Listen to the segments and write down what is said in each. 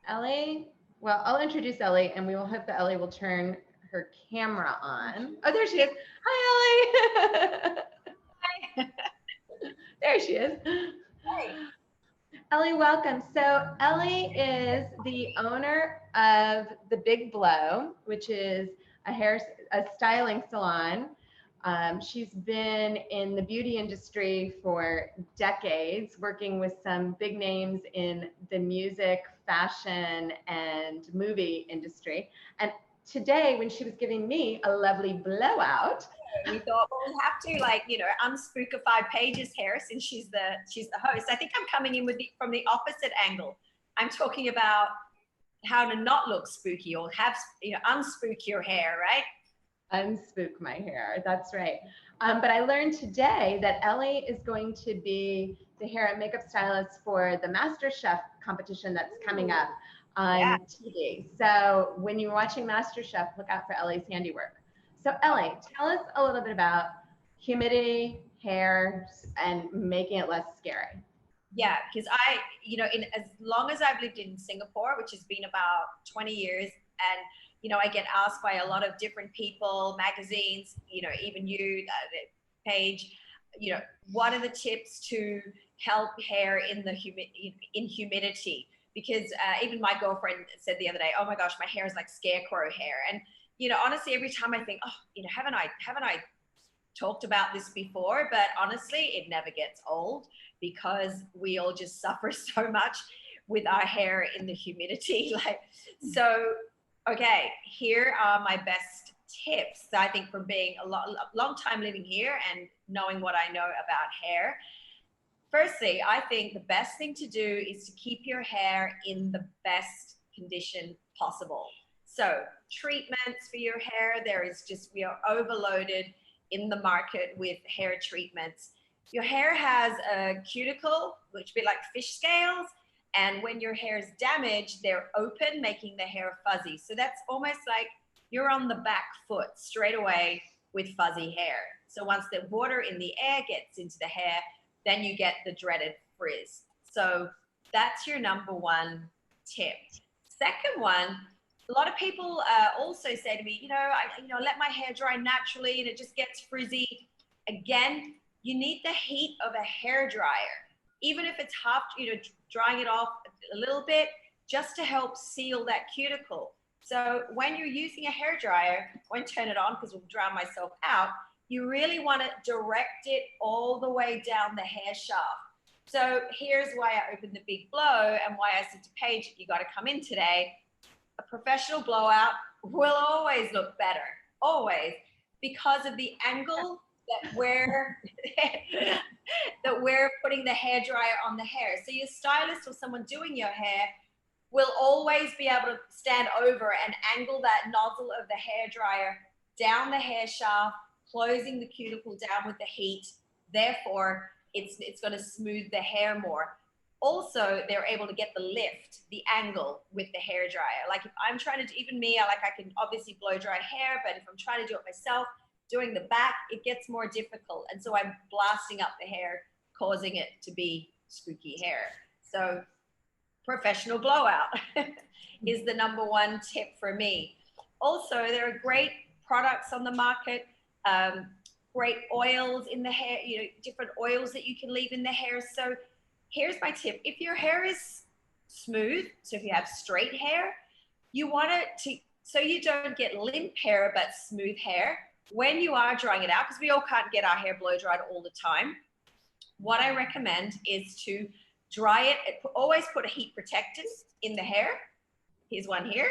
Ellie, well, I'll introduce Ellie and we will hope that Ellie will turn her camera on. Oh, there she is. Hi, Ellie. There she is. Right. Ellie, welcome. So, Ellie is the owner of The Big Blow, which is a styling salon. She's been in the beauty industry for decades, working with some big names in the music, fashion, and movie industry. And today, when she was giving me a lovely blowout, We thought, well, we have to unspookify Paige's hair since she's the host. I think I'm coming in from the opposite angle. I'm talking about how to not look spooky or have unspook your hair, right? unspook my hair. That's right. But I learned today that Ellie is going to be the hair and makeup stylist for the Master Chef competition that's coming up Yeah. on TV. So when you're watching Master Chef, look out for Ellie's handiwork. So Ellie, tell us a little bit about humidity, hair, and making it less scary. Yeah, because in as long as I've lived in Singapore, which has been about 20 years, and I get asked by a lot of different people, magazines, even you, Paige, what are the tips to help hair in humidity? Because even my girlfriend said the other day, "Oh my gosh, my hair is like scarecrow hair," and honestly, every time I think, "Oh, haven't I talked about this before?" But honestly, it never gets old because we all just suffer so much with our hair in the humidity. So, okay, here are my best tips. I think from being long time living here and knowing what I know about hair. Firstly, I think the best thing to do is to keep your hair in the best condition possible. So, treatments for your hair, we are overloaded in the market with hair treatments. Your hair has a cuticle, which would be like fish scales, and when your hair is damaged, they're open, making the hair fuzzy. So that's almost like you're on the back foot straight away with fuzzy hair. So once the water in the air gets into the hair, then you get the dreaded frizz. So that's your number one tip. Second one, a lot of people also say to me, I let my hair dry naturally and it just gets frizzy. Again, you need the heat of a hair dryer, even if it's half, drying it off a little bit, just to help seal that cuticle. So when you're using a hair dryer, I won't turn it on because it'll drown myself out. You really want to direct it all the way down the hair shaft. So here's why I opened the big blow and why I said to Paige, you got to come in today. A professional blowout will always look better, always, because of the angle that we're that we're putting the hair dryer on the hair. So your stylist or someone doing your hair will always be able to stand over and angle that nozzle of the hair dryer down the hair shaft, closing the cuticle down with the heat. Therefore, it's going to smooth the hair more. Also, they're able to get the lift, the angle with the hair dryer. Like if I'm trying to, even me, I can obviously blow dry hair, but if I'm trying to do it myself, doing the back, it gets more difficult. And so I'm blasting up the hair, causing it to be spooky hair. So professional blowout is the number one tip for me. Also, there are great products on the market, great oils in the hair, different oils that you can leave in the hair. So here's my tip. If your hair is smooth, so if you have straight hair, you want it to, so you don't get limp hair but smooth hair when you are drying it out, because we all can't get our hair blow dried all the time. What I recommend is to dry it. Always put a heat protectant in the hair. Here's one here.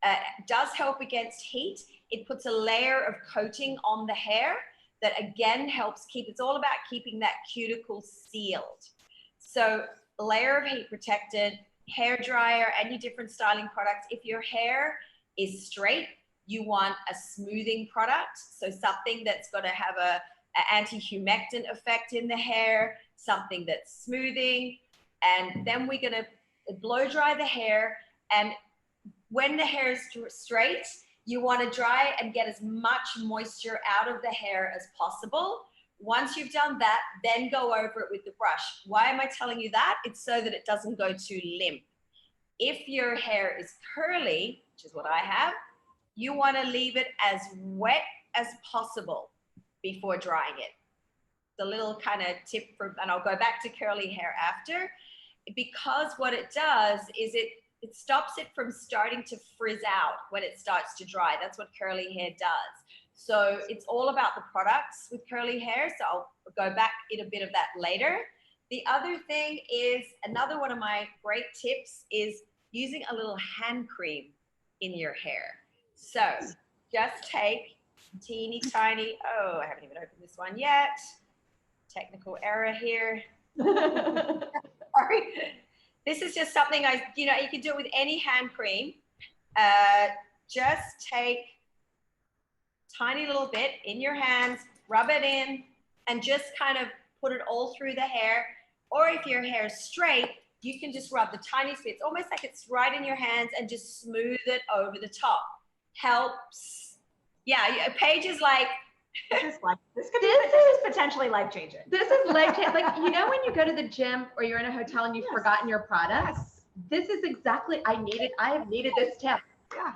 It does help against heat. It puts a layer of coating on the hair that again helps keep, it's all about keeping that cuticle sealed. So layer of heat protectant, hair dryer, and your different styling products. If your hair is straight, you want a smoothing product. So something that's going to have a anti-humectant effect in the hair, something that's smoothing. And then we're going to blow dry the hair. And when the hair is straight, you want to dry and get as much moisture out of the hair as possible. Once you've done that, then go over it with the brush. Why am I telling you that? It's so that it doesn't go too limp. If your hair is curly, which is what I have, you want to leave it as wet as possible before drying it. The little kind of tip for, and I'll go back to curly hair after, because what it does is it stops it from starting to frizz out when it starts to dry. That's what curly hair does. So it's all about the products with curly hair. So I'll go back in a bit of that later. The other thing is, another one of my great tips is using a little hand cream in your hair. So just take teeny tiny, oh, I haven't even opened this one yet. Technical error here. Sorry. This is just something you can do it with any hand cream. Just take tiny little bit in your hands, rub it in, and just kind of put it all through the hair. Or if your hair is straight, you can just rub the tiniest bits, almost like it's right in your hands, and just smooth it over the top. Helps. Yeah, Paige is like, this is potentially life changing. This is life changing. Like, when you go to the gym or you're in a hotel and you've forgotten your products, this is exactly, I have needed this tip. Yeah.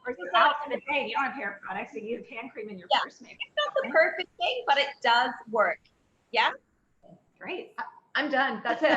Or you're out in the day, you don't have hair products, so you have hand cream in your purse maybe. It's not the perfect thing, but it does work. Yeah. Great. I'm done. That's it.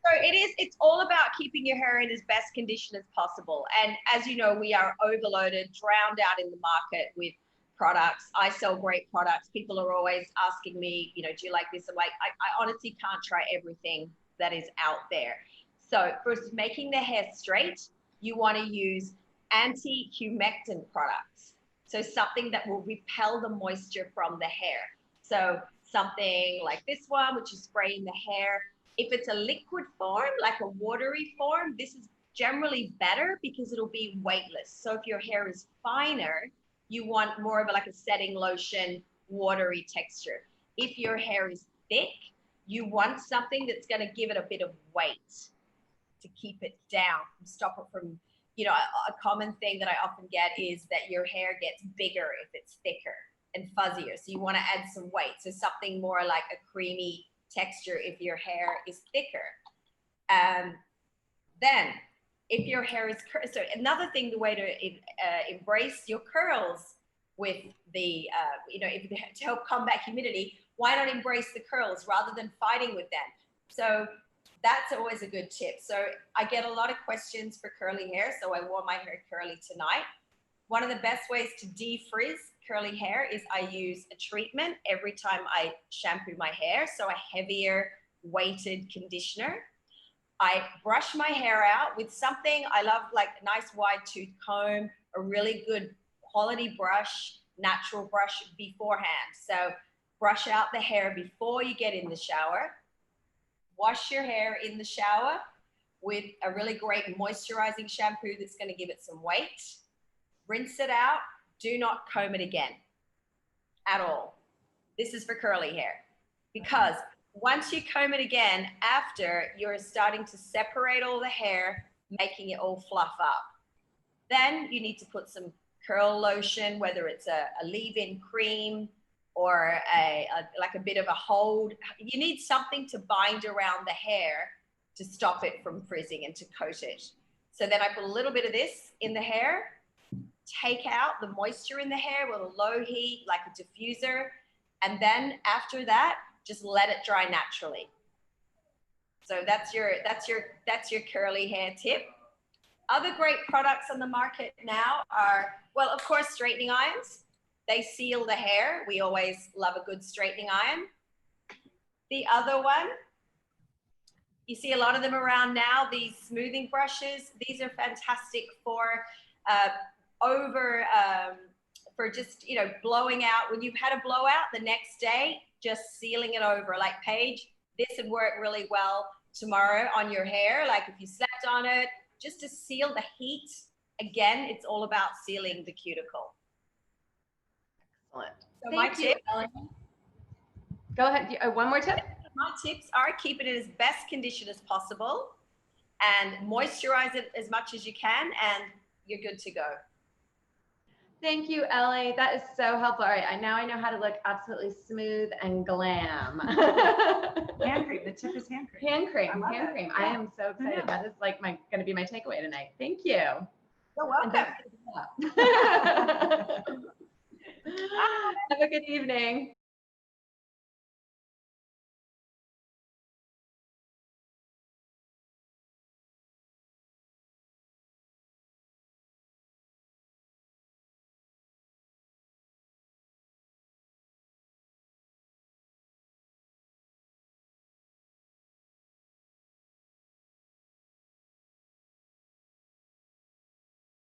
So it's all about keeping your hair in as best condition as possible. And as you know, we are overloaded, drowned out in the market with products. I sell great products. People are always asking me, do you like this? I'm like, I honestly can't try everything that is out there. So for making the hair straight, you want to use anti-humectant products. So something that will repel the moisture from the hair. So something like this one, which is spraying the hair. If it's a liquid form, like a watery form, this is generally better because it'll be weightless. So if your hair is finer, you want more of like a setting lotion, watery texture. If your hair is thick, you want something that's going to give it a bit of weight to keep it down, stop it from, a common thing that I often get is that your hair gets bigger if it's thicker and fuzzier. So you want to add some weight. So something more like a creamy texture if your hair is thicker. Then if your hair is so another thing, the way to embrace your curls with the to help combat humidity, why not embrace the curls rather than fighting with them? So that's always a good tip. So I get a lot of questions for curly hair, so I wore my hair curly tonight. One of the best ways to defrizz curly hair is I use a treatment every time I shampoo my hair, so a heavier weighted conditioner. I brush my hair out with something I love, like a nice wide tooth comb, a really good quality brush, natural brush beforehand. So brush out the hair before you get in the shower. Wash your hair in the shower with a really great moisturizing shampoo that's going to give it some weight. Rinse it out. Do not comb it again at all. This is for curly hair, because once you comb it again, after, you're starting to separate all the hair, making it all fluff up. Then you need to put some curl lotion, whether it's a leave-in cream or like a bit of a hold. You need something to bind around the hair to stop it from frizzing and to coat it. So then I put a little bit of this in the hair, take out the moisture in the hair with a low heat, like a diffuser. And then after that, just let it dry naturally. So that's your curly hair tip. Other great products on the market now are, well, of course, straightening irons. They seal the hair. We always love a good straightening iron. The other one, you see a lot of them around now, these smoothing brushes. These are fantastic for for just, blowing out. When you've had a blowout the next day, just sealing it over. Like Paige, this would work really well tomorrow on your hair. Like if you slept on it, just to seal the heat. Again, it's all about sealing the cuticle. Excellent. So Thank you, Ellie. Go ahead. One more tip. My tips are keep it in as best condition as possible and moisturize it as much as you can, and you're good to go. Thank you, Ellie. That is so helpful. All right, now I know how to look absolutely smooth and glam. Hand cream. The tip is hand cream. Hand cream, I love hand it. cream. Yeah. I am so excited. Yeah. That is like going to be my takeaway tonight. Thank you. You're And welcome. don't forget to stop. Have a good evening.